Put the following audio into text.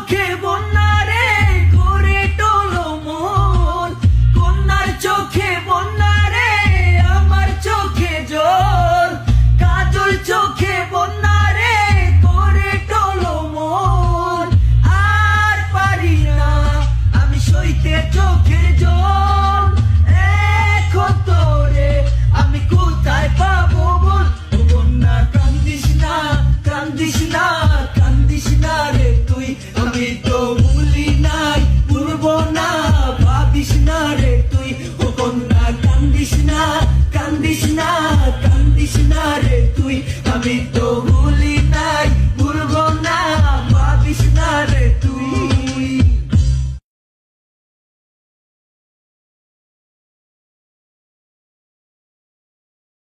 চোখে বন্যা রে করে টলমল, কন্যার চোখে বন্যা রে আমার চোখে জল, কাজল চোখে বন্যা রে করে টলমল। আর পারি না আমি সইতে চোখের জল, এখন তোরে আমি কোথায় পাবো বল। ও বন্যা কান্দিস না, কান্দিস না, কান্দিস না রে তুই, আমি তো ভুলি নাই, ভুলবো না, ভাবিস না রে তুই। ও বন্যা কান্দিস না, কান্দিস না, কান্দিস না রে তুই, আমি তো ভুলি